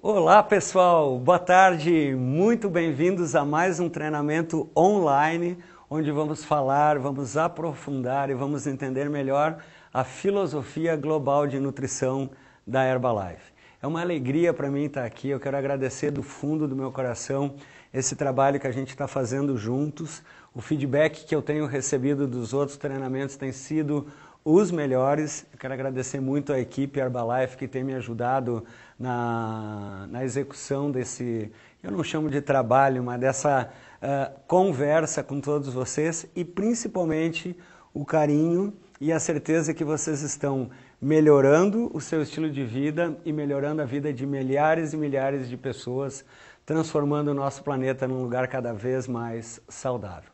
Olá pessoal, boa tarde, muito bem-vindos a mais um treinamento online, onde vamos falar, vamos aprofundar e vamos entender melhor a filosofia global de nutrição da Herbalife. É uma alegria para mim estar aqui, eu quero agradecer do fundo do meu coração esse trabalho que a gente está fazendo juntos. O feedback que eu tenho recebido dos outros treinamentos tem sido os melhores. Eu quero agradecer muito a equipe Herbalife que tem me ajudado na execução desse, eu não chamo de trabalho, mas dessa conversa com todos vocês e principalmente o carinho e a certeza que vocês estão melhorando o seu estilo de vida e melhorando a vida de milhares e milhares de pessoas, transformando o nosso planeta num lugar cada vez mais saudável.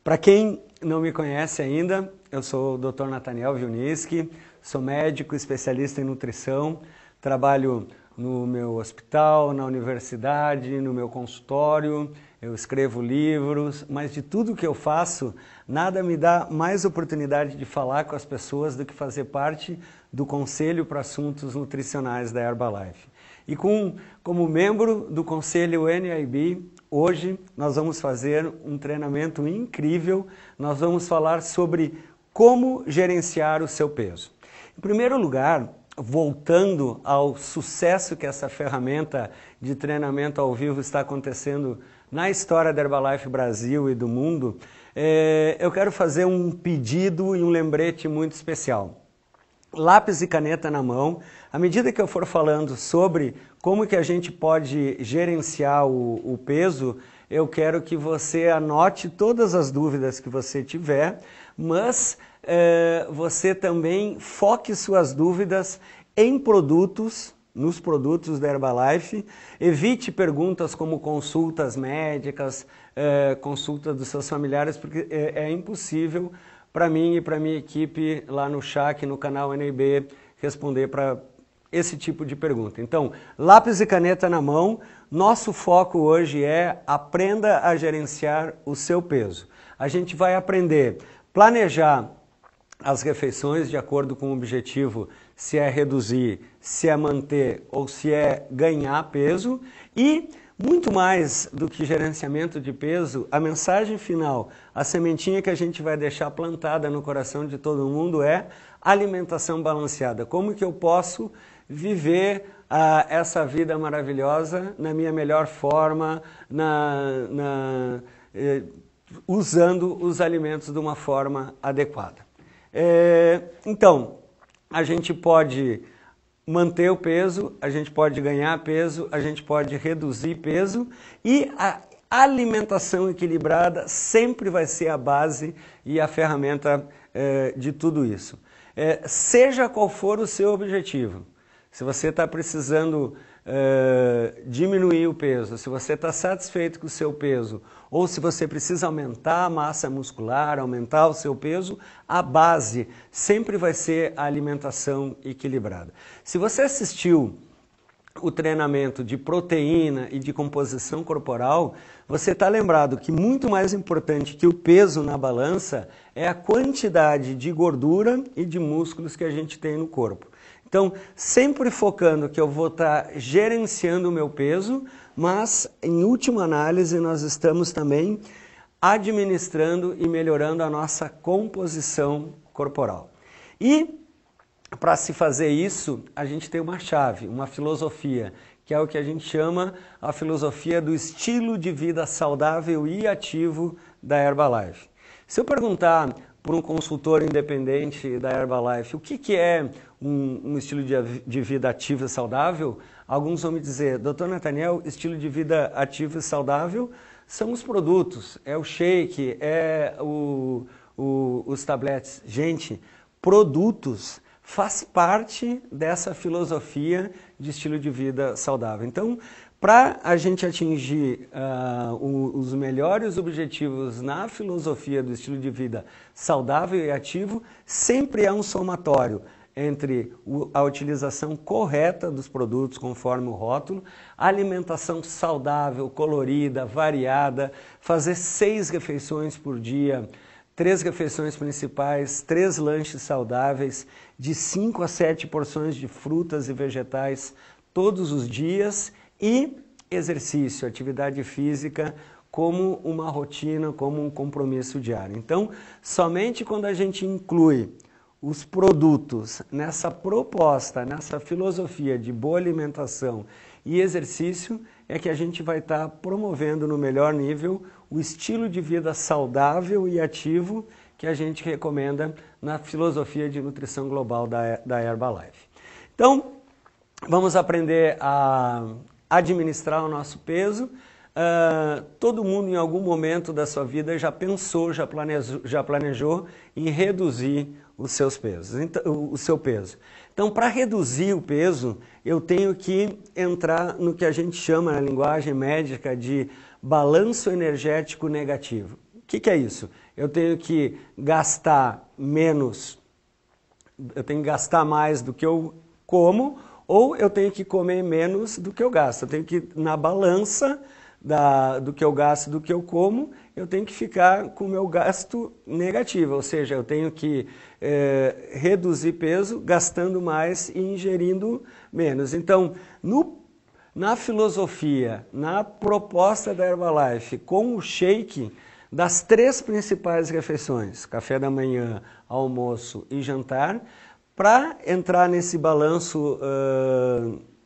Para quem não me conhece ainda, eu sou o Dr. Nathaniel Wilniski, sou médico especialista em nutrição, trabalho no meu hospital, na universidade, no meu consultório, eu escrevo livros, mas de tudo que eu faço, nada me dá mais oportunidade de falar com as pessoas do que fazer parte do Conselho para Assuntos Nutricionais da Herbalife. E como membro do Conselho NIB, hoje nós vamos fazer um treinamento incrível, nós vamos falar sobre como gerenciar o seu peso. Em primeiro lugar, voltando ao sucesso que essa ferramenta de treinamento ao vivo está acontecendo na história da Herbalife Brasil e do mundo, eu quero fazer um pedido e um lembrete muito especial. Lápis e caneta na mão, à medida que eu for falando sobre como que a gente pode gerenciar o peso, eu quero que você anote todas as dúvidas que você tiver, mas você também foque suas dúvidas em produtos, nos produtos da Herbalife. Evite perguntas como consultas médicas, consulta dos seus familiares, porque é impossível para mim e para minha equipe lá no CHAC, no canal NIB, responder para esse tipo de pergunta. Então, lápis e caneta na mão, nosso foco hoje é aprenda a gerenciar o seu peso. A gente vai aprender a planejar as refeições de acordo com o objetivo, se é reduzir, se é manter ou se é ganhar peso e muito mais do que gerenciamento de peso, a mensagem final, a sementinha que a gente vai deixar plantada no coração de todo mundo é alimentação balanceada. Como que eu posso viver essa vida maravilhosa na minha melhor forma, usando os alimentos de uma forma adequada. Então, a gente pode manter o peso, a gente pode ganhar peso, a gente pode reduzir peso e a alimentação equilibrada sempre vai ser a base e a ferramenta de tudo isso. Seja qual for o seu objetivo, se você está precisando diminuir o peso, se você está satisfeito com o seu peso ou se você precisa aumentar a massa muscular, aumentar o seu peso, a base sempre vai ser a alimentação equilibrada. Se você assistiu o treinamento de proteína e de composição corporal, você está lembrado que muito mais importante que o peso na balança é a quantidade de gordura e de músculos que a gente tem no corpo. Então, sempre focando que eu vou estar gerenciando o meu peso, mas, em última análise, nós estamos também administrando e melhorando a nossa composição corporal. E, para se fazer isso, a gente tem uma chave, uma filosofia, que é o que a gente chama a filosofia do estilo de vida saudável e ativo da Herbalife. Se eu perguntar por um consultor independente da Herbalife, o que é um estilo de vida ativo e saudável? Alguns vão me dizer, Dr. Nathaniel, estilo de vida ativo e saudável são os produtos, é o shake, é os tabletes. Gente, produtos faz parte dessa filosofia de estilo de vida saudável. Então, para a gente atingir os melhores objetivos na filosofia do estilo de vida saudável e ativo, sempre é um somatório entre a utilização correta dos produtos conforme o rótulo, alimentação saudável, colorida, variada, fazer 6 refeições por dia, 3 refeições principais, 3 lanches saudáveis, de 5 a 7 porções de frutas e vegetais todos os dias e exercício, atividade física, como uma rotina, como um compromisso diário. Então, somente quando a gente inclui os produtos nessa proposta, nessa filosofia de boa alimentação e exercício, é que a gente vai estar promovendo no melhor nível o estilo de vida saudável e ativo que a gente recomenda na filosofia de nutrição global da Herbalife. Então, vamos aprender a administrar o nosso peso. Todo mundo em algum momento da sua vida já pensou, já planejou em reduzir os seus pesos, o seu peso. Então, para reduzir o peso, eu tenho que entrar no que a gente chama na linguagem médica de balanço energético negativo. O que é isso? Eu tenho que gastar menos, eu tenho que gastar mais do que eu como, ou eu tenho que comer menos do que eu gasto. Eu tenho que, na balança do que eu gasto e do que eu como, eu tenho que ficar com o meu gasto negativo, ou seja, eu tenho que reduzir peso gastando mais e ingerindo menos. Então, na filosofia, na proposta da Herbalife, com o shake, das 3 principais refeições, café da manhã, almoço e jantar, para entrar nesse balanço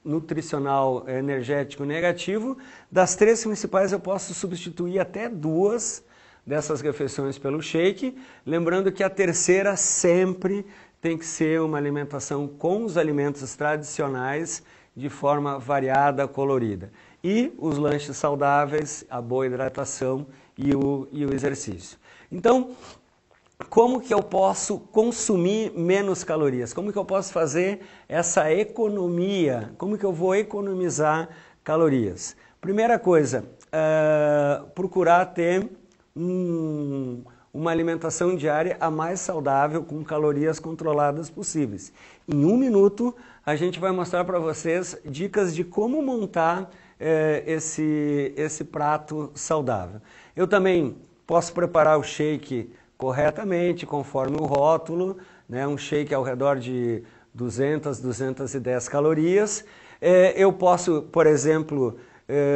nutricional energético negativo, das 3 principais eu posso substituir até 2 dessas refeições pelo shake, lembrando que a terceira sempre tem que ser uma alimentação com os alimentos tradicionais de forma variada, colorida. E os lanches saudáveis, a boa hidratação e o exercício. Então, como que eu posso consumir menos calorias? Como que eu posso fazer essa economia? Como que eu vou economizar calorias? Primeira coisa, procurar ter uma alimentação diária a mais saudável, com calorias controladas possíveis. Em 1 minuto, a gente vai mostrar para vocês dicas de como montar esse prato saudável. Eu também posso preparar o shake corretamente, conforme o rótulo, né? Um shake ao redor de 200, 210 calorias. Eu posso, por exemplo,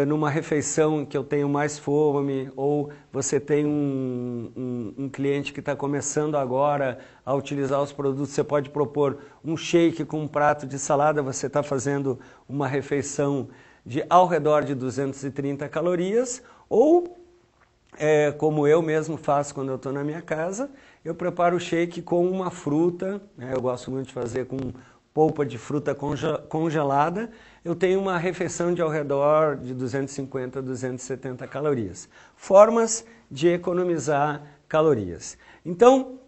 numa refeição que eu tenho mais fome, ou você tem um cliente que está começando agora a utilizar os produtos, você pode propor um shake com um prato de salada, você está fazendo uma refeição de ao redor de 230 calorias, ou como eu mesmo faço quando eu estou na minha casa, eu preparo o shake com uma fruta, né? Eu gosto muito de fazer com polpa de fruta congelada, eu tenho uma refeição de ao redor de 250 a 270 calorias. Formas de economizar calorias. Então,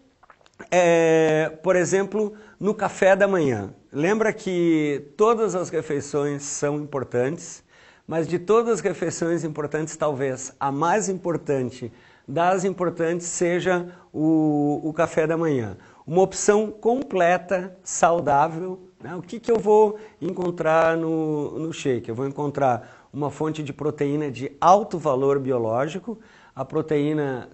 por exemplo, no café da manhã, lembra que todas as refeições são importantes, mas de todas as refeições importantes, talvez a mais importante das importantes seja o café da manhã. Uma opção completa, saudável, né? O que eu vou encontrar no shake? Eu vou encontrar uma fonte de proteína de alto valor biológico, a proteína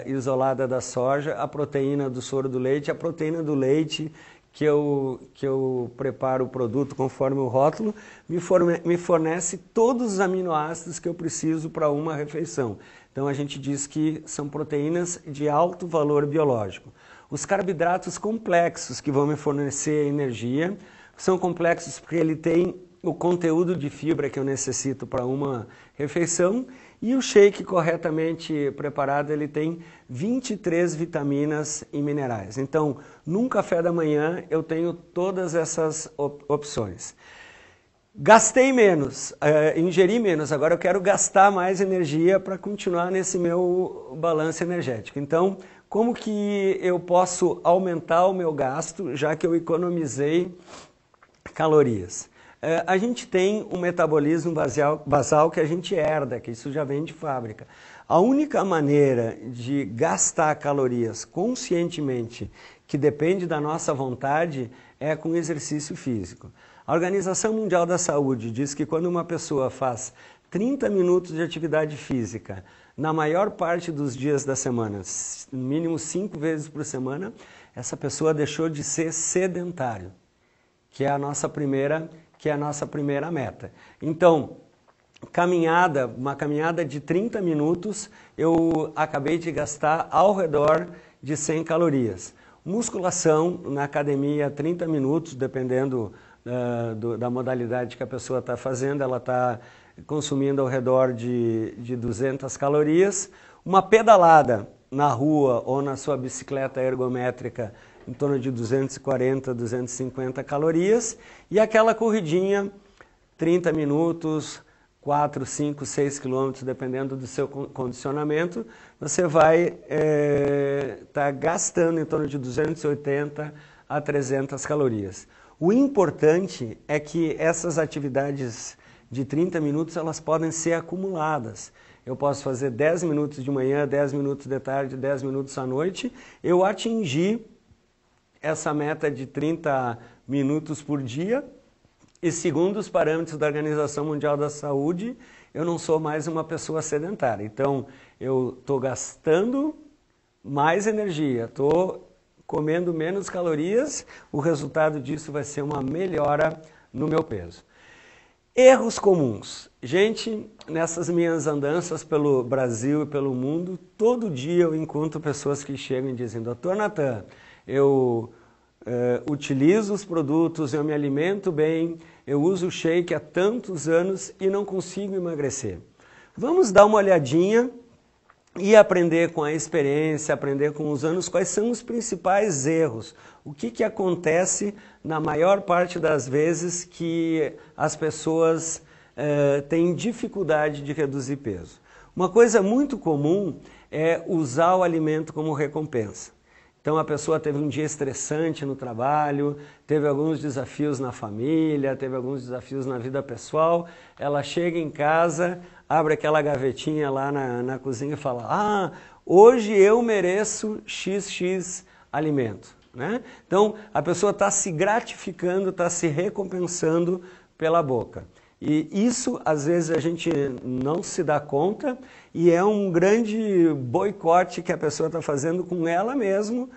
isolada da soja, a proteína do soro do leite, a proteína do leite, que eu preparo o produto conforme o rótulo, me fornece todos os aminoácidos que eu preciso para uma refeição. Então a gente diz que são proteínas de alto valor biológico. Os carboidratos complexos que vão me fornecer energia são complexos porque ele tem o conteúdo de fibra que eu necessito para uma refeição, e o shake corretamente preparado ele tem 23 vitaminas e minerais. Então, num café da manhã eu tenho todas essas opções. Gastei menos, ingeri menos, agora eu quero gastar mais energia para continuar nesse meu balanço energético. Então, como que eu posso aumentar o meu gasto, já que eu economizei calorias? A gente tem um metabolismo basal que a gente herda, que isso já vem de fábrica. A única maneira de gastar calorias conscientemente, que depende da nossa vontade, é com exercício físico. A Organização Mundial da Saúde diz que quando uma pessoa faz 30 minutos de atividade física, na maior parte dos dias da semana, no mínimo 5 vezes por semana, essa pessoa deixou de ser sedentário, que é a nossa primeira meta. Então, caminhada, uma caminhada de 30 minutos, eu acabei de gastar ao redor de 100 calorias. Musculação na academia, 30 minutos, dependendo da modalidade que a pessoa está fazendo, ela está consumindo ao redor de 200 calorias. Uma pedalada na rua ou na sua bicicleta ergométrica, em torno de 240, 250 calorias. E aquela corridinha, 30 minutos, 4, 5, 6 quilômetros, dependendo do seu condicionamento, você vai estar gastando em torno de 280 a 300 calorias. O importante é que essas atividades de 30 minutos, elas podem ser acumuladas. Eu posso fazer 10 minutos de manhã, 10 minutos de tarde, 10 minutos à noite. Eu atingi essa meta de 30 minutos por dia e, segundo os parâmetros da Organização Mundial da Saúde, eu não sou mais uma pessoa sedentária. Então, eu estou gastando mais energia, estou comendo menos calorias, o resultado disso vai ser uma melhora no meu peso. Erros comuns. Gente, nessas minhas andanças pelo Brasil e pelo mundo, todo dia eu encontro pessoas que chegam e dizem: Dr. Natan, eu utilizo os produtos, eu me alimento bem, eu uso shake há tantos anos e não consigo emagrecer. Vamos dar uma olhadinha e aprender com a experiência, aprender com os anos quais são os principais erros. O que acontece na maior parte das vezes que as pessoas têm dificuldade de reduzir peso. Uma coisa muito comum é usar o alimento como recompensa. Então a pessoa teve um dia estressante no trabalho, teve alguns desafios na família, teve alguns desafios na vida pessoal, ela chega em casa, abre aquela gavetinha lá na cozinha e fala: ah, hoje eu mereço XX alimento. Né? Então a pessoa está se gratificando, está se recompensando pela boca. E isso às vezes a gente não se dá conta e é um grande boicote que a pessoa está fazendo com ela mesma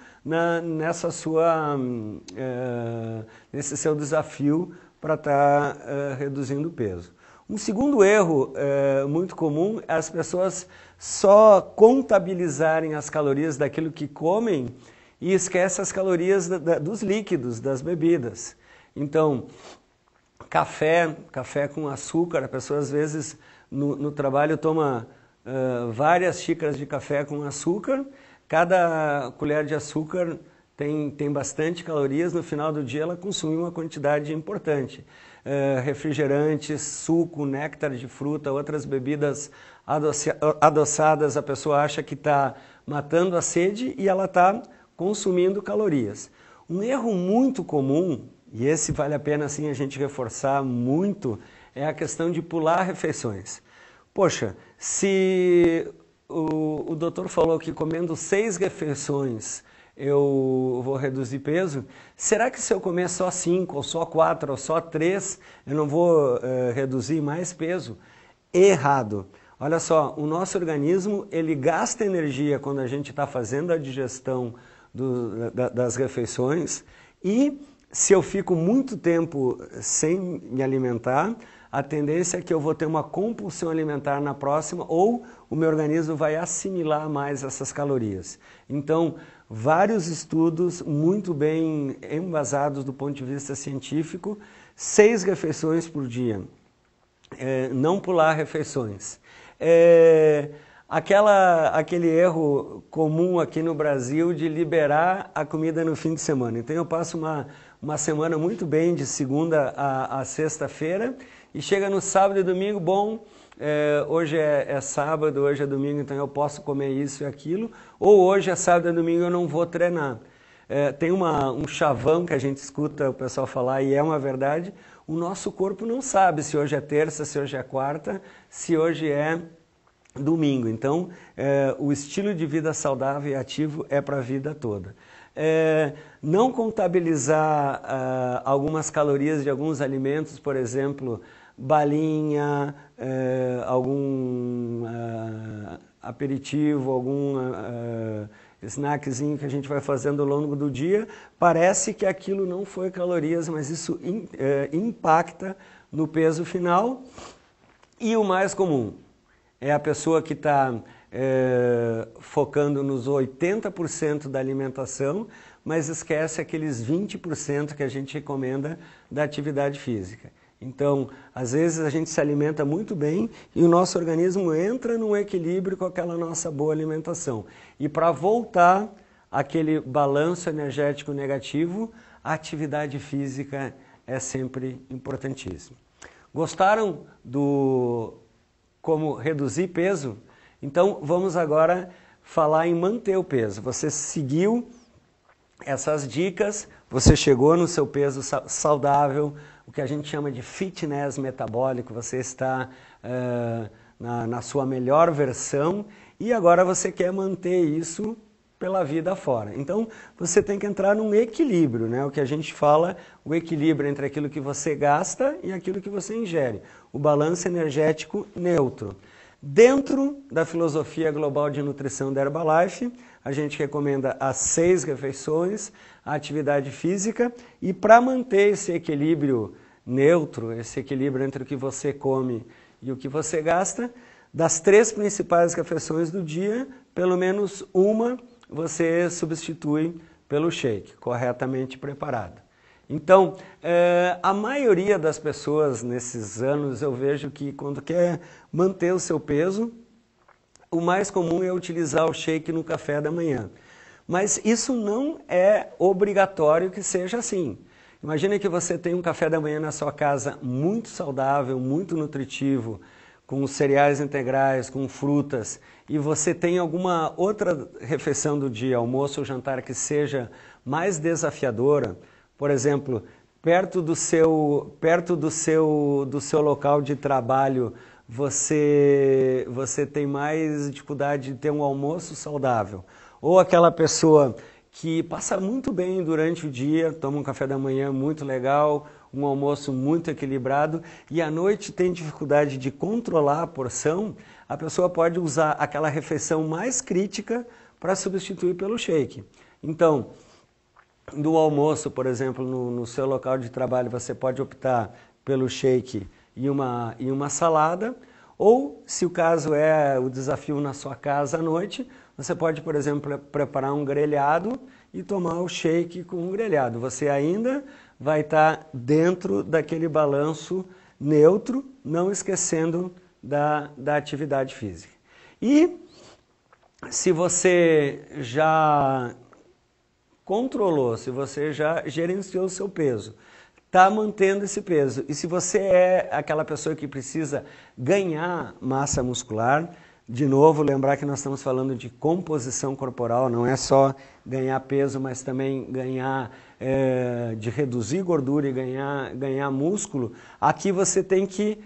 nesse seu desafio para estar reduzindo o peso. Um segundo erro muito comum é as pessoas só contabilizarem as calorias daquilo que comem e esquecem as calorias dos líquidos, das bebidas. Então, café com açúcar, a pessoa às vezes no trabalho toma várias xícaras de café com açúcar, cada colher de açúcar tem bastante calorias, no final do dia ela consome uma quantidade importante. Refrigerantes, suco, néctar de fruta, outras bebidas adoçadas, a pessoa acha que está matando a sede e ela está consumindo calorias. Um erro muito comum, e esse vale a pena assim, a gente reforçar muito, é a questão de pular refeições. Poxa, se o doutor falou que comendo 6 refeições eu vou reduzir peso, será que se eu comer só 5, ou só 4, ou só 3, eu não vou reduzir mais peso? Errado. Olha só, o nosso organismo, ele gasta energia quando a gente está fazendo a digestão das refeições, e se eu fico muito tempo sem me alimentar, a tendência é que eu vou ter uma compulsão alimentar na próxima, ou o meu organismo vai assimilar mais essas calorias. Então, vários estudos muito bem embasados do ponto de vista científico, 6 refeições por dia, não pular refeições. Aquele erro comum aqui no Brasil de liberar a comida no fim de semana. Então eu passo uma semana muito bem, de segunda a sexta-feira, e chega no sábado e domingo, bom, hoje é sábado, hoje é domingo, então eu posso comer isso e aquilo, ou hoje é sábado e domingo eu não vou treinar. Tem um chavão que a gente escuta o pessoal falar, e é uma verdade: o nosso corpo não sabe se hoje é terça, se hoje é quarta, se hoje é domingo. Então, o estilo de vida saudável e ativo é para a vida toda. Não contabilizar algumas calorias de alguns alimentos, por exemplo, balinha, algum aperitivo, algum snackzinho que a gente vai fazendo ao longo do dia, parece que aquilo não foi calorias, mas isso impacta no peso final. E o mais comum é a pessoa que está focando nos 80% da alimentação, mas esquece aqueles 20% que a gente recomenda da atividade física. Então, às vezes a gente se alimenta muito bem e o nosso organismo entra num equilíbrio com aquela nossa boa alimentação. E para voltar àquele balanço energético negativo, a atividade física é sempre importantíssima. Gostaram do como reduzir peso? Então vamos agora falar em manter o peso. Você seguiu essas dicas, você chegou no seu peso saudável, o que a gente chama de fitness metabólico, você está na sua melhor versão e agora você quer manter isso pela vida fora. Então, você tem que entrar num equilíbrio, né? O que a gente fala, o equilíbrio entre aquilo que você gasta e aquilo que você ingere. O balanço energético neutro. Dentro da filosofia global de nutrição da Herbalife, a gente recomenda as 6 refeições, a atividade física, e para manter esse equilíbrio neutro, esse equilíbrio entre o que você come e o que você gasta, das 3 principais refeições do dia, pelo menos uma você substitui pelo shake, corretamente preparado. Então, a maioria das pessoas nesses anos eu vejo que quando quer manter o seu peso, o mais comum é utilizar o shake no café da manhã. Mas isso não é obrigatório que seja assim. Imagine que você tem um café da manhã na sua casa muito saudável, muito nutritivo, com cereais integrais, com frutas, e você tem alguma outra refeição do dia, almoço ou jantar, que seja mais desafiadora, por exemplo, perto do seu local de trabalho, você tem mais dificuldade de ter um almoço saudável, ou aquela pessoa que passa muito bem durante o dia, toma um café da manhã muito legal, um almoço muito equilibrado e à noite tem dificuldade de controlar a porção, a pessoa pode usar aquela refeição mais crítica para substituir pelo shake. Então, do almoço, por exemplo, no seu local de trabalho, você pode optar pelo shake e uma salada, ou, se o caso é o desafio na sua casa à noite, você pode, por exemplo, preparar um grelhado e tomar o shake com um grelhado. Você ainda vai estar dentro daquele balanço neutro, não esquecendo da atividade física. E se você já controlou, se você já gerenciou o seu peso, está mantendo esse peso, e se você é aquela pessoa que precisa ganhar massa muscular, de novo, lembrar que nós estamos falando de composição corporal, não é só ganhar peso, mas também ganhar, de reduzir gordura e ganhar músculo. Aqui você tem que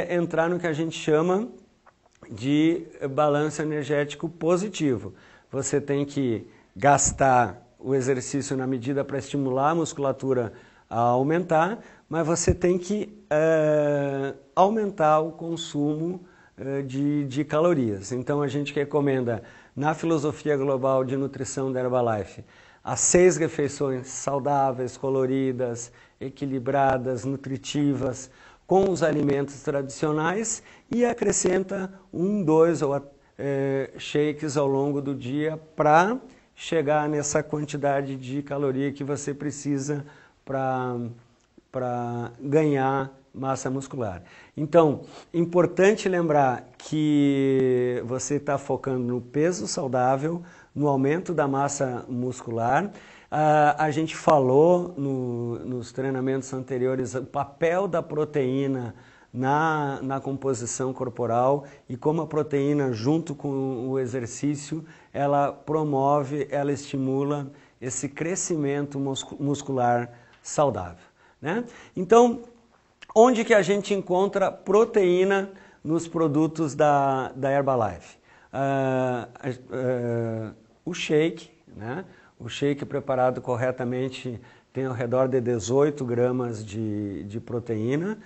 entrar no que a gente chama de balanço energético positivo. Você tem que gastar o exercício na medida para estimular a musculatura a aumentar, mas você tem que aumentar o consumo de calorias. Então a gente recomenda, na filosofia global de nutrição da Herbalife, as 6 refeições saudáveis, coloridas, equilibradas, nutritivas, com os alimentos tradicionais e acrescenta 1, 2 shakes ao longo do dia para chegar nessa quantidade de caloria que você precisa para ganhar massa muscular. Então, importante lembrar que você está focando no peso saudável, no aumento da massa muscular. A gente falou nos treinamentos anteriores o papel da proteína na composição corporal e como a proteína, junto com o exercício, ela promove, ela estimula esse crescimento muscular saudável, né? Então, onde que a gente encontra proteína nos produtos da Herbalife? O shake, né? O shake preparado corretamente tem ao redor de 18 gramas de proteína.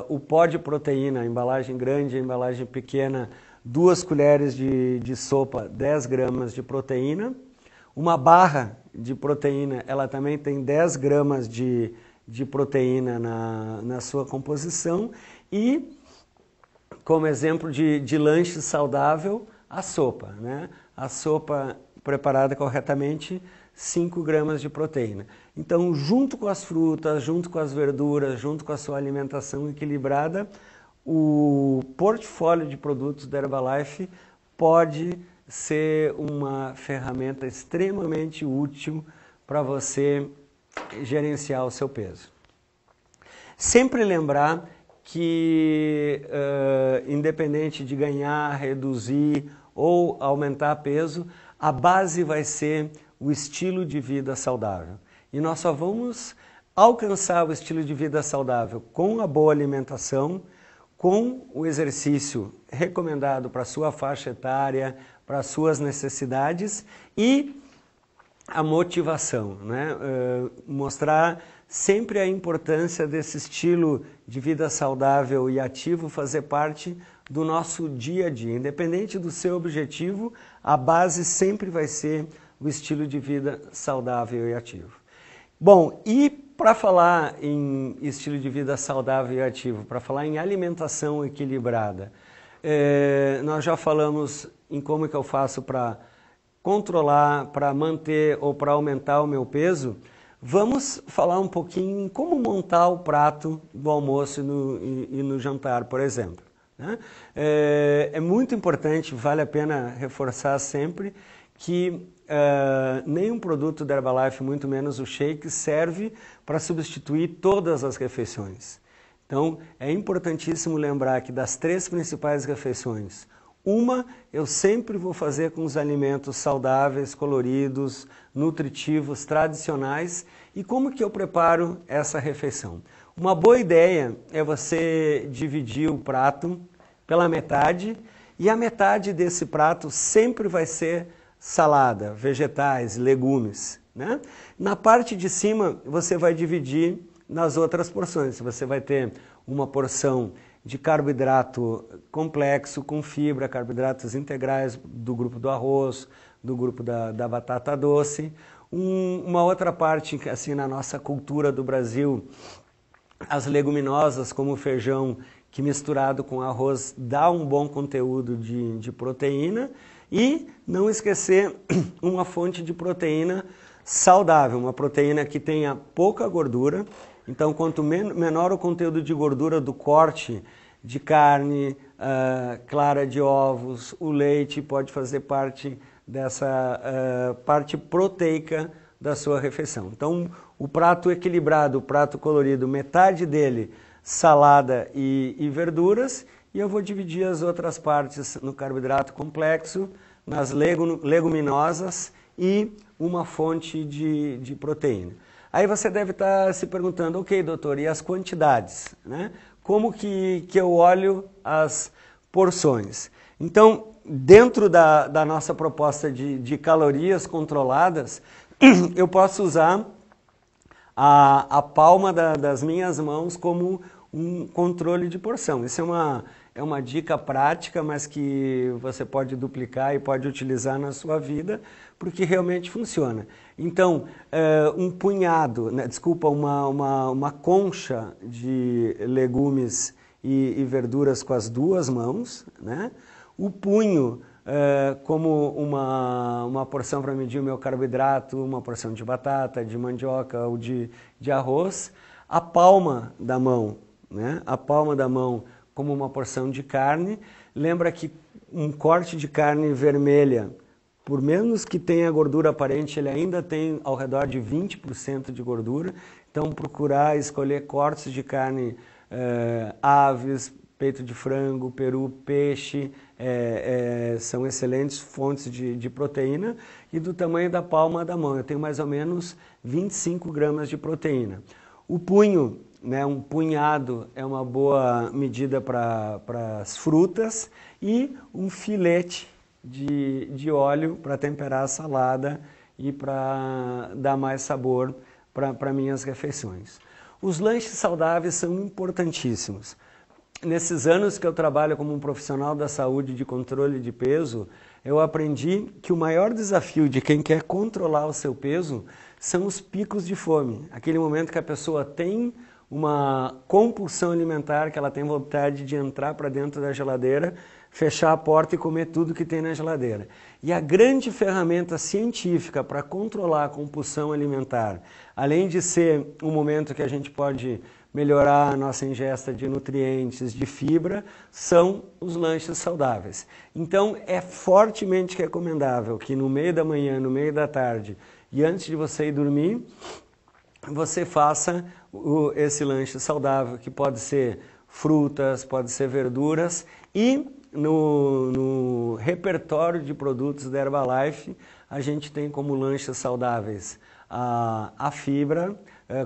O pó de proteína, a embalagem grande, a embalagem pequena, 2 colheres de sopa, 10 gramas de proteína. Uma barra de proteína, ela também tem 10 gramas de proteína na sua composição e como exemplo de lanche saudável, a sopa, né? A sopa preparada corretamente, 5 gramas de proteína. Então, junto com as frutas, junto com as verduras, junto com a sua alimentação equilibrada, o portfólio de produtos da Herbalife pode ser uma ferramenta extremamente útil para você gerenciar o seu peso. Sempre lembrar que, independente de ganhar, reduzir ou aumentar peso, a base vai ser o estilo de vida saudável. E nós só vamos alcançar o estilo de vida saudável com a boa alimentação, com o exercício recomendado para a sua faixa etária, para as suas necessidades e a motivação, né? Mostrar sempre a importância desse estilo de vida saudável e ativo fazer parte do nosso dia a dia. Independente do seu objetivo, a base sempre vai ser o estilo de vida saudável e ativo. Bom, e para falar em estilo de vida saudável e ativo, para falar em alimentação equilibrada, nós já falamos em como que eu faço para controlar, para manter ou para aumentar o meu peso. Vamos falar um pouquinho em como montar o prato do almoço e no jantar, por exemplo. Né? É muito importante, vale a pena reforçar sempre, que nenhum produto da Herbalife, muito menos o shake, serve para substituir todas as refeições. Então, é importantíssimo lembrar que das 3 principais refeições, uma eu sempre vou fazer com os alimentos saudáveis, coloridos, nutritivos, tradicionais. E como que eu preparo essa refeição? Uma boa ideia é você dividir o prato pela metade e a metade desse prato sempre vai ser salada, vegetais, legumes, né? Na parte de cima você vai dividir nas outras porções. Você vai ter uma porção de carboidrato complexo, com fibra, carboidratos integrais do grupo do arroz, do grupo da batata doce. Uma outra parte, assim, na nossa cultura do Brasil, as leguminosas, como o feijão, que misturado com arroz dá um bom conteúdo de proteína. E não esquecer uma fonte de proteína saudável, uma proteína que tenha pouca gordura. Então, quanto menor o conteúdo de gordura do corte de carne, clara de ovos, o leite pode fazer parte dessa parte proteica da sua refeição. Então, o prato equilibrado, o prato colorido, metade dele salada e verduras, e eu vou dividir as outras partes no carboidrato complexo, nas leguminosas e uma fonte de proteína. Aí você deve estar se perguntando, ok, doutor, e as quantidades, né? Como que eu olho as porções? Então, dentro da nossa proposta de calorias controladas, eu posso usar a palma das minhas mãos como um controle de porção. Isso é uma dica prática, mas que você pode duplicar e pode utilizar na sua vida, porque realmente funciona. Então, um punhado, né, desculpa, uma concha de legumes e verduras com as 2 mãos, né? O punho como uma porção para medir o meu carboidrato, uma porção de batata, de mandioca ou de arroz. A palma da mão, né? A palma da mão como uma porção de carne. Lembra que um corte de carne vermelha, por menos que tenha gordura aparente, ele ainda tem ao redor de 20% de gordura. Então, procurar escolher cortes de carne, aves, peito de frango, peru, peixe, são excelentes fontes de proteína. E do tamanho da palma da mão, eu tenho mais ou menos 25 gramas de proteína. O punho, né, um punhado é uma boa medida para as frutas, e um filete de óleo para temperar a salada e para dar mais sabor para minhas refeições. Os lanches saudáveis são importantíssimos. Nesses anos que eu trabalho como um profissional da saúde de controle de peso, eu aprendi que o maior desafio de quem quer controlar o seu peso são os picos de fome. Aquele momento que a pessoa tem uma compulsão alimentar, que ela tem vontade de entrar para dentro da geladeira, fechar a porta e comer tudo que tem na geladeira. E a grande ferramenta científica para controlar a compulsão alimentar, além de ser um momento que a gente pode melhorar a nossa ingesta de nutrientes, de fibra, são os lanches saudáveis. Então é fortemente recomendável que no meio da manhã, no meio da tarde e antes de você ir dormir, você faça esse lanche saudável, que pode ser frutas, pode ser verduras, e no repertório de produtos da Herbalife, a gente tem como lanches saudáveis a fibra,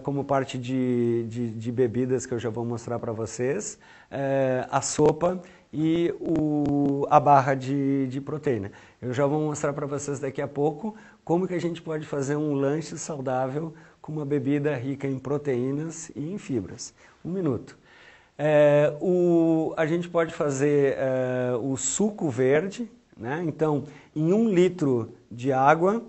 como parte de bebidas que eu já vou mostrar para vocês, a sopa e a barra de proteína. Eu já vou mostrar para vocês daqui a pouco como que a gente pode fazer um lanche saudável com uma bebida rica em proteínas e em fibras. Um minuto. A gente pode fazer o suco verde, né? Então, em 1 litro de água,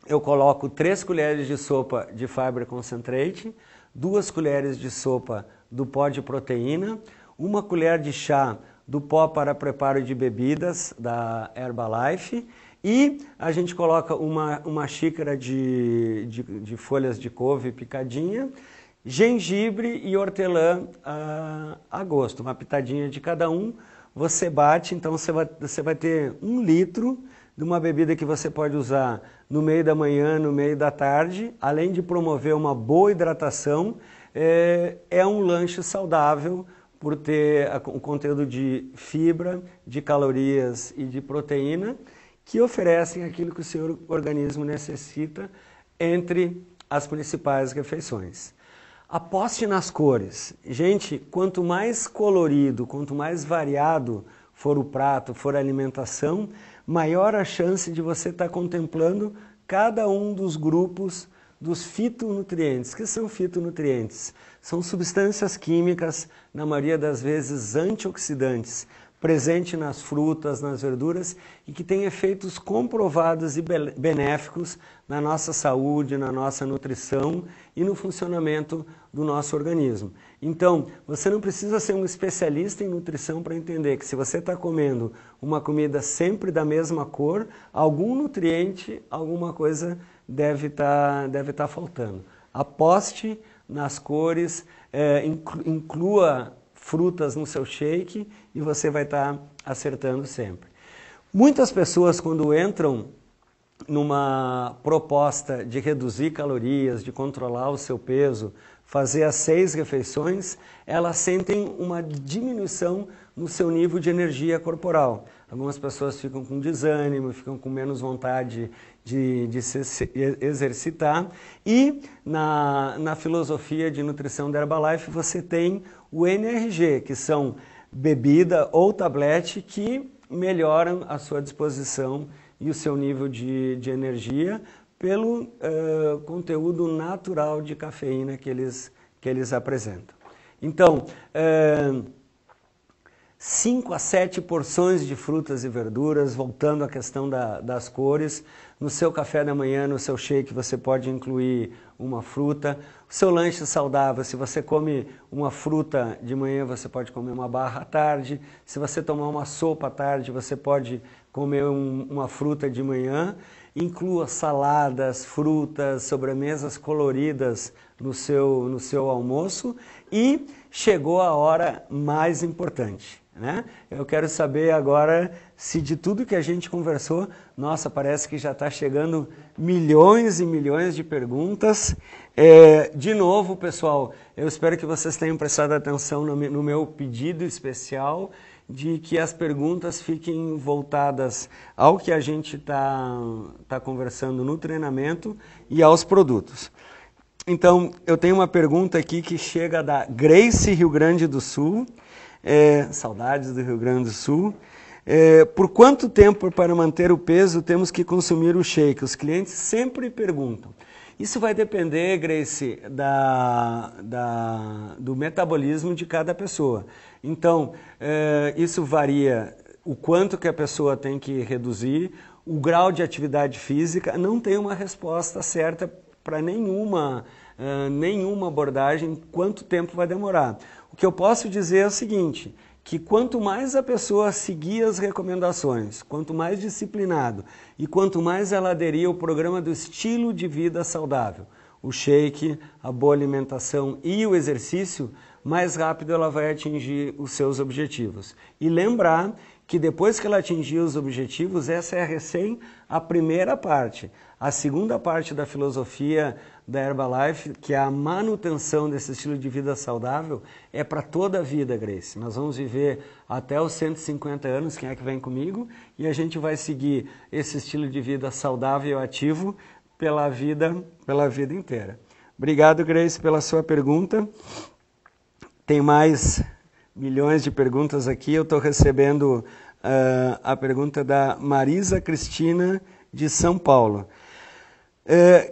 eu coloco 3 colheres de sopa de Fiber Concentrate, 2 colheres de sopa do pó de proteína, 1 colher de chá do pó para preparo de bebidas da Herbalife, e a gente coloca uma xícara de folhas de couve picadinha, gengibre e hortelã a gosto, uma pitadinha de cada um. Você bate, então você vai ter 1 litro de uma bebida que você pode usar no meio da manhã, no meio da tarde, além de promover uma boa hidratação, é um lanche saudável por ter o conteúdo de fibra, de calorias e de proteína, que oferecem aquilo que o seu organismo necessita entre as principais refeições. Aposte nas cores. Gente, quanto mais colorido, quanto mais variado for o prato, for a alimentação, maior a chance de você estar contemplando cada um dos grupos dos fitonutrientes. O que são fitonutrientes? São substâncias químicas, na maioria das vezes antioxidantes, presente nas frutas, nas verduras, e que têm efeitos comprovados e benéficos na nossa saúde, na nossa nutrição e no funcionamento do nosso organismo. Então, você não precisa ser um especialista em nutrição para entender que se você está comendo uma comida sempre da mesma cor, algum nutriente, alguma coisa deve estar faltando. Aposte nas cores, inclua frutas no seu shake e você vai estar acertando sempre. Muitas pessoas, quando entram numa proposta de reduzir calorias, de controlar o seu peso, fazer as 6 refeições, elas sentem uma diminuição no seu nível de energia corporal. Algumas pessoas ficam com desânimo, ficam com menos vontade de se exercitar. E na filosofia de nutrição da Herbalife você tem o NRG, que são bebida ou tablete que melhoram a sua disposição e o seu nível de energia pelo conteúdo natural de cafeína que eles apresentam. Então, 5 a 7 porções de frutas e verduras, voltando à questão das cores. No seu café da manhã, no seu shake, você pode incluir uma fruta. O seu lanche saudável, se você come uma fruta de manhã, você pode comer uma barra à tarde. Se você tomar uma sopa à tarde, você pode comer uma fruta de manhã. Inclua saladas, frutas, sobremesas coloridas no seu almoço. E chegou a hora mais importante, né? Eu quero saber agora se de tudo que a gente conversou, nossa, parece que já está chegando milhões e milhões de perguntas. De novo, pessoal, eu espero que vocês tenham prestado atenção no meu pedido especial de que as perguntas fiquem voltadas ao que a gente tá conversando no treinamento e aos produtos. Então, eu tenho uma pergunta aqui que chega da Grace, Rio Grande do Sul. Saudades do Rio Grande do Sul. Por quanto tempo para manter o peso temos que consumir o shake? Os clientes sempre perguntam. Isso vai depender, Grace, do metabolismo de cada pessoa. Então, isso varia o quanto que a pessoa tem que reduzir, o grau de atividade física. Não tem uma resposta certa para nenhuma nenhuma abordagem, quanto tempo vai demorar. O que eu posso dizer é o seguinte, que quanto mais a pessoa seguir as recomendações, quanto mais disciplinado e quanto mais ela aderir ao programa do estilo de vida saudável, o shake, a boa alimentação e o exercício, mais rápido ela vai atingir os seus objetivos. E lembrar que depois que ela atingir os objetivos, essa é a primeira parte. A segunda parte da filosofia da Herbalife, que é a manutenção desse estilo de vida saudável, é para toda a vida, Grace. Nós vamos viver até os 150 anos, quem é que vem comigo? E a gente vai seguir esse estilo de vida saudável e ativo pela vida inteira. Obrigado, Grace, pela sua pergunta. Tem mais milhões de perguntas aqui. Eu estou recebendo a pergunta da Marisa Cristina, de São Paulo.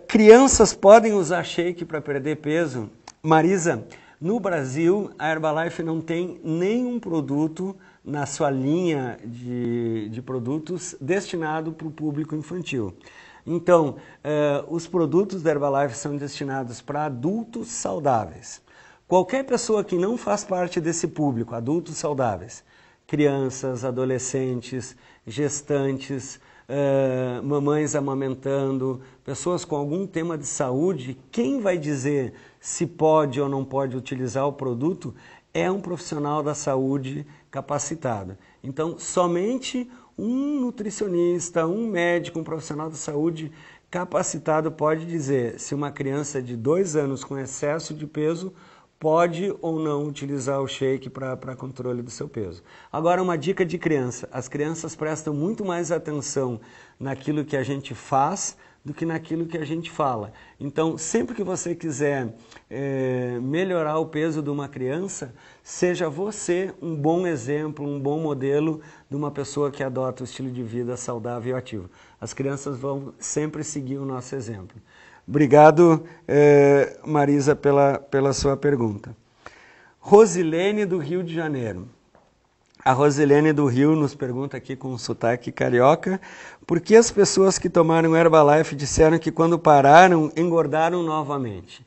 Crianças podem usar shake para perder peso? Marisa, no Brasil, a Herbalife não tem nenhum produto na sua linha de produtos destinado para o público infantil. Então, os produtos da Herbalife são destinados para adultos saudáveis. Qualquer pessoa que não faz parte desse público, adultos saudáveis, crianças, adolescentes, gestantes, mamães amamentando, pessoas com algum tema de saúde, quem vai dizer se pode ou não pode utilizar o produto é um profissional da saúde capacitado. Então, somente um nutricionista, um médico, um profissional da saúde capacitado pode dizer se uma criança de 2 anos com excesso de peso pode ou não utilizar o shake para controle do seu peso. Agora, uma dica de criança. As crianças prestam muito mais atenção naquilo que a gente faz do que naquilo que a gente fala. Então, sempre que você quiser melhorar o peso de uma criança, seja você um bom exemplo, um bom modelo de uma pessoa que adota o estilo de vida saudável e ativo. As crianças vão sempre seguir o nosso exemplo. Obrigado, Marisa, pela sua pergunta. Rosilene, do Rio de Janeiro. A Rosilene do Rio nos pergunta aqui com um sotaque carioca, por que as pessoas que tomaram Herbalife disseram que quando pararam, engordaram novamente?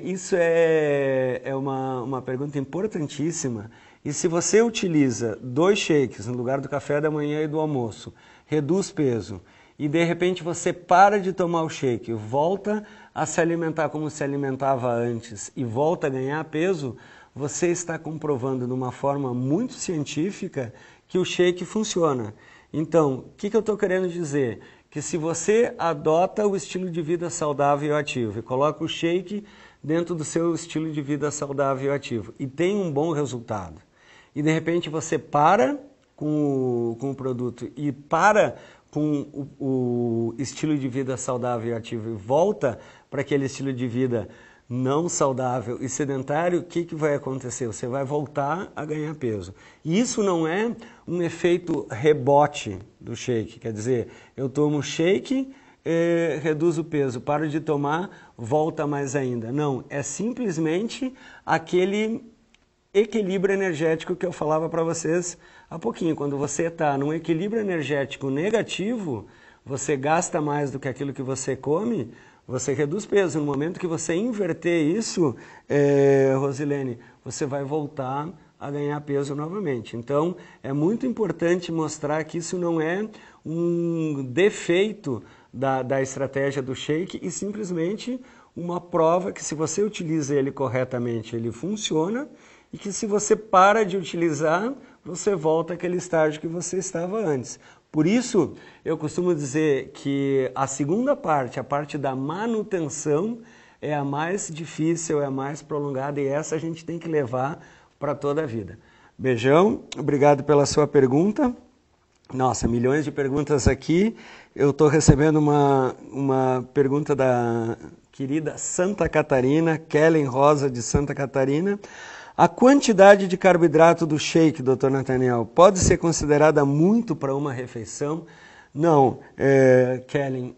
Isso é uma pergunta importantíssima. E se você utiliza 2 shakes no lugar do café da manhã e do almoço, reduz peso, e de repente você para de tomar o shake, volta a se alimentar como se alimentava antes e volta a ganhar peso, você está comprovando de uma forma muito científica que o shake funciona. Então, o que eu estou querendo dizer? Que se você adota o estilo de vida saudável e ativo e coloca o shake dentro do seu estilo de vida saudável e ativo e tem um bom resultado, e de repente você para com o produto e para com o estilo de vida saudável e ativo e volta para aquele estilo de vida não saudável e sedentário, o que vai acontecer? Você vai voltar a ganhar peso. E isso não é um efeito rebote do shake, quer dizer, eu tomo shake, reduzo o peso, paro de tomar, volta mais ainda. Não, é simplesmente aquele equilíbrio energético que eu falava para vocês há pouquinho. Quando você está num equilíbrio energético negativo, você gasta mais do que aquilo que você come, você reduz peso. No momento que você inverter isso, Rosilene, você vai voltar a ganhar peso novamente. Então, é muito importante mostrar que isso não é um defeito da estratégia do shake e simplesmente uma prova que se você utiliza ele corretamente, ele funciona e que se você para de utilizar, você volta àquele estágio que você estava antes. Por isso, eu costumo dizer que a segunda parte, a parte da manutenção, é a mais difícil, é a mais prolongada e essa a gente tem que levar para toda a vida. Beijão, obrigado pela sua pergunta. Nossa, milhões de perguntas aqui. Eu estou recebendo uma pergunta da querida Santa Catarina, Kellen Rosa de Santa Catarina. A quantidade de carboidrato do shake, Dr. Nathaniel, pode ser considerada muito para uma refeição? Não, Kellen,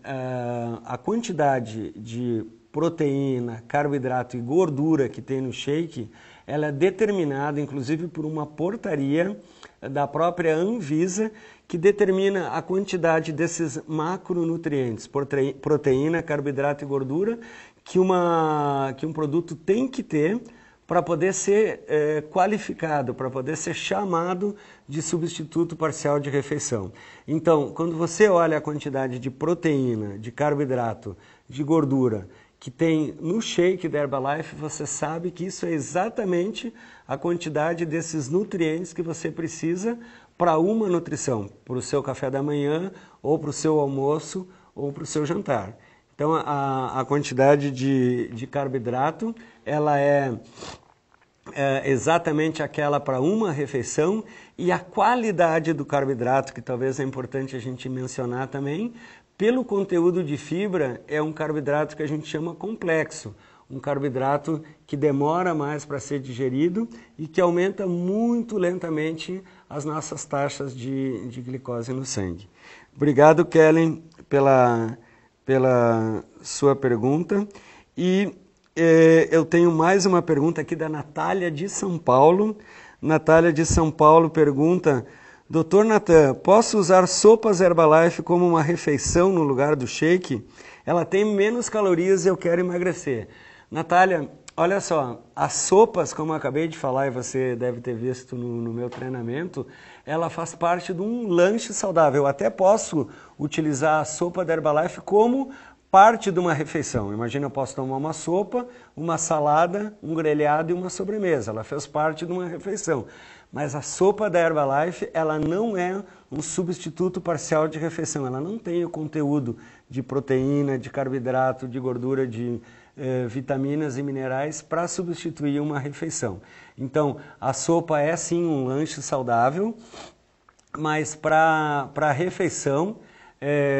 a quantidade de proteína, carboidrato e gordura que tem no shake, ela é determinada, inclusive, por uma portaria da própria Anvisa, que determina a quantidade desses macronutrientes, proteína, carboidrato e gordura, que um produto tem que ter para poder ser qualificado, para poder ser chamado de substituto parcial de refeição. Então, quando você olha a quantidade de proteína, de carboidrato, de gordura que tem no shake da Herbalife, você sabe que isso é exatamente a quantidade desses nutrientes que você precisa para uma nutrição, para o seu café da manhã, ou para o seu almoço, ou para o seu jantar. Então, a quantidade de carboidrato, ela é exatamente aquela para uma refeição, e a qualidade do carboidrato, que talvez é importante a gente mencionar também, pelo conteúdo de fibra, é um carboidrato que a gente chama complexo, um carboidrato que demora mais para ser digerido e que aumenta muito lentamente as nossas taxas de glicose no sangue. Obrigado, Kellen, pela sua pergunta. E eu tenho mais uma pergunta aqui da Natália de São Paulo. Natália de São Paulo pergunta: Dr. Natan, posso usar sopas Herbalife como uma refeição no lugar do shake? Ela tem menos calorias e eu quero emagrecer. Natália, olha só, as sopas, como eu acabei de falar e você deve ter visto no meu treinamento, ela faz parte de um lanche saudável. Eu até posso utilizar a sopa da Herbalife como parte de uma refeição. Imagina, eu posso tomar uma sopa, uma salada, um grelhado e uma sobremesa. Ela fez parte de uma refeição. Mas a sopa da Herbalife, ela não é um substituto parcial de refeição. Ela não tem o conteúdo de proteína, de carboidrato, de gordura, de vitaminas e minerais para substituir uma refeição. Então, a sopa é sim um lanche saudável, mas para a refeição,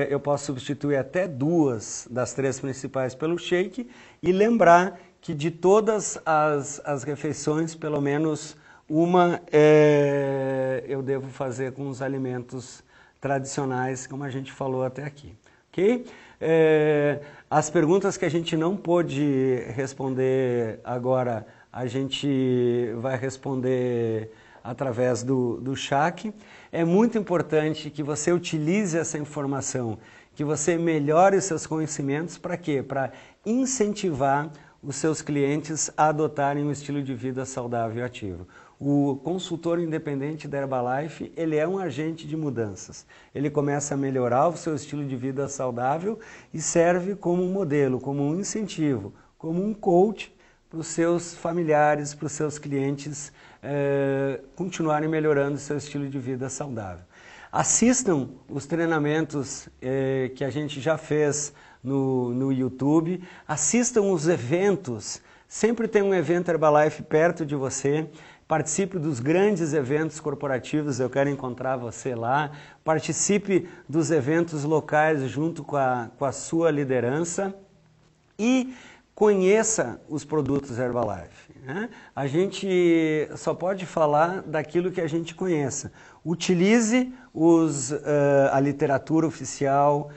eu posso substituir até 2 das 3 principais pelo shake e lembrar que de todas as refeições, pelo menos uma eu devo fazer com os alimentos tradicionais, como a gente falou até aqui. Ok? As perguntas que a gente não pôde responder agora, a gente vai responder através do chat. É muito importante que você utilize essa informação, que você melhore seus conhecimentos. Para quê? Para incentivar os seus clientes a adotarem um estilo de vida saudável e ativo. O consultor independente da Herbalife, ele é um agente de mudanças. Ele começa a melhorar o seu estilo de vida saudável e serve como um modelo, como um incentivo, como um coach para os seus familiares, para os seus clientes continuarem melhorando o seu estilo de vida saudável. Assistam os treinamentos que a gente já fez no YouTube, assistam os eventos, sempre tem um evento Herbalife perto de você, participe dos grandes eventos corporativos, eu quero encontrar você lá, participe dos eventos locais junto com a sua liderança e conheça os produtos Herbalife. Né? A gente só pode falar daquilo que a gente conheça. Utilize a literatura oficial,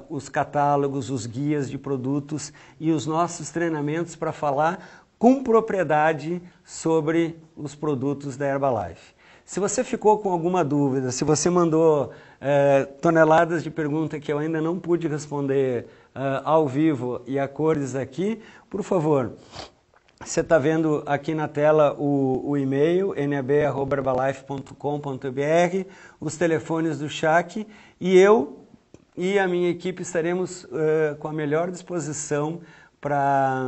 os catálogos, os guias de produtos e os nossos treinamentos para falar com propriedade sobre os produtos da Herbalife. Se você ficou com alguma dúvida, se você mandou toneladas de perguntas que eu ainda não pude responder ao vivo e a cores aqui, por favor, você está vendo aqui na tela o e-mail, nab@herbalife.com.br, os telefones do chat, e eu e a minha equipe estaremos com a melhor disposição para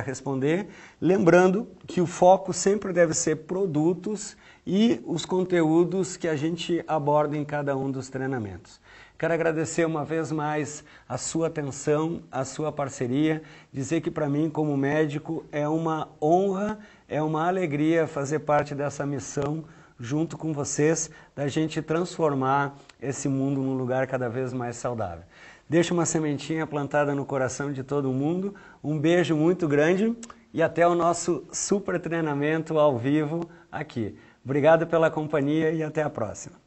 responder, lembrando que o foco sempre deve ser produtos e os conteúdos que a gente aborda em cada um dos treinamentos. Quero agradecer uma vez mais a sua atenção, a sua parceria, dizer que para mim, como médico, é uma honra, é uma alegria fazer parte dessa missão junto com vocês, da gente transformar esse mundo num lugar cada vez mais saudável. Deixa uma sementinha plantada no coração de todo mundo, um beijo muito grande e até o nosso super treinamento ao vivo aqui. Obrigado pela companhia e até a próxima.